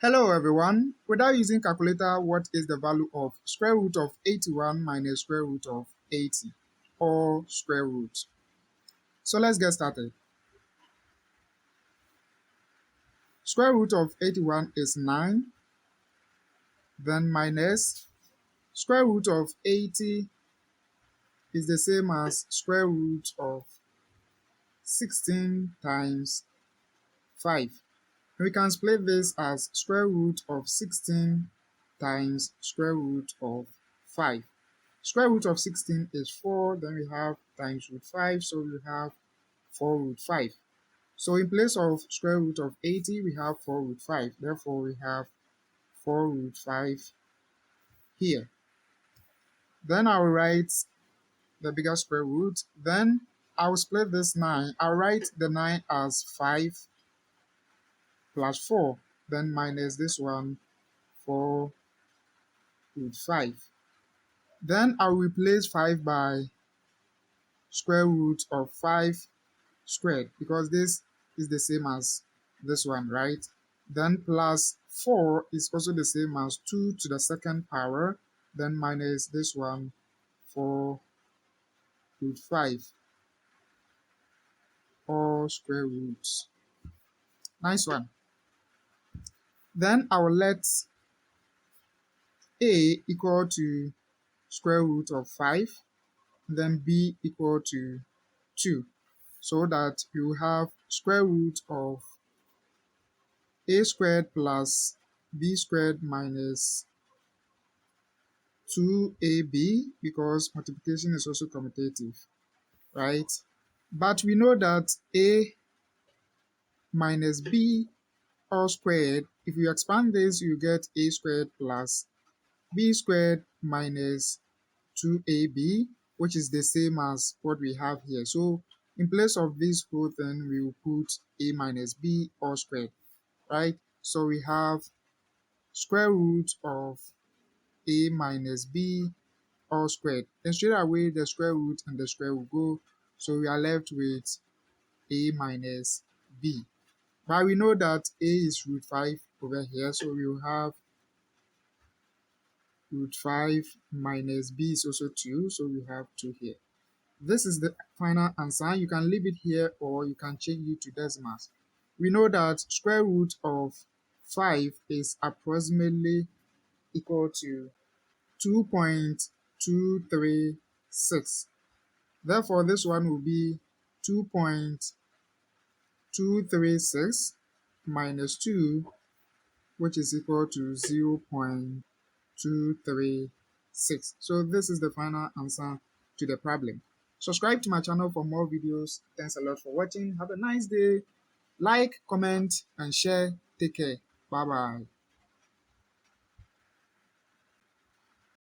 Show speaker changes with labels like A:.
A: Hello everyone. Without using calculator, what is the value of square root of 81 minus square root of 80 or square root? So let's get started. Square root of 81 is 9, then minus square root of 80 is the same as square root of 16 times 5. We can split this as square root of 16 times square root of 5. Square root of 16 is 4, then we have times root 5, so we have 4 root 5. So in place of square root of 80, we have 4 root 5. Therefore, we have 4 root 5 here. Then I'll write the bigger square root. Then I'll split this 9. I'll write the 9 as 5 plus 4. Then minus this one, 4 root 5. Then I'll replace 5 by square root of 5 squared because this is the same as this one, right? Then plus 4 is also the same as 2 to the second power, then minus this one, 4 root 5, all square roots. Nice one. Then I will let a equal to square root of 5, then b equal to 2, so that you have square root of a squared plus b squared minus 2ab, because multiplication is also commutative, right? But we know that a minus b all squared, if you expand this, you get a squared plus b squared minus 2ab, which is the same as what we have here. So in place of this whole thing, we will put a minus b all squared, right? So we have square root of a minus b all squared. Then straight away the square root and the square will go, so we are left with a minus b. But we know that a is root 5 over here, so we will have root 5 minus b is also 2, so we have 2 here. This is the final answer. You can leave it here or you can change it to decimals. We know that square root of 5 is approximately equal to 2.236. Therefore, this one will be 2.236 minus 2, which is equal to 0.236. So this is the final answer to the problem. Subscribe to my channel for more videos. Thanks a lot for watching. Have a nice day. Like, comment, and share. Take care. Bye-bye.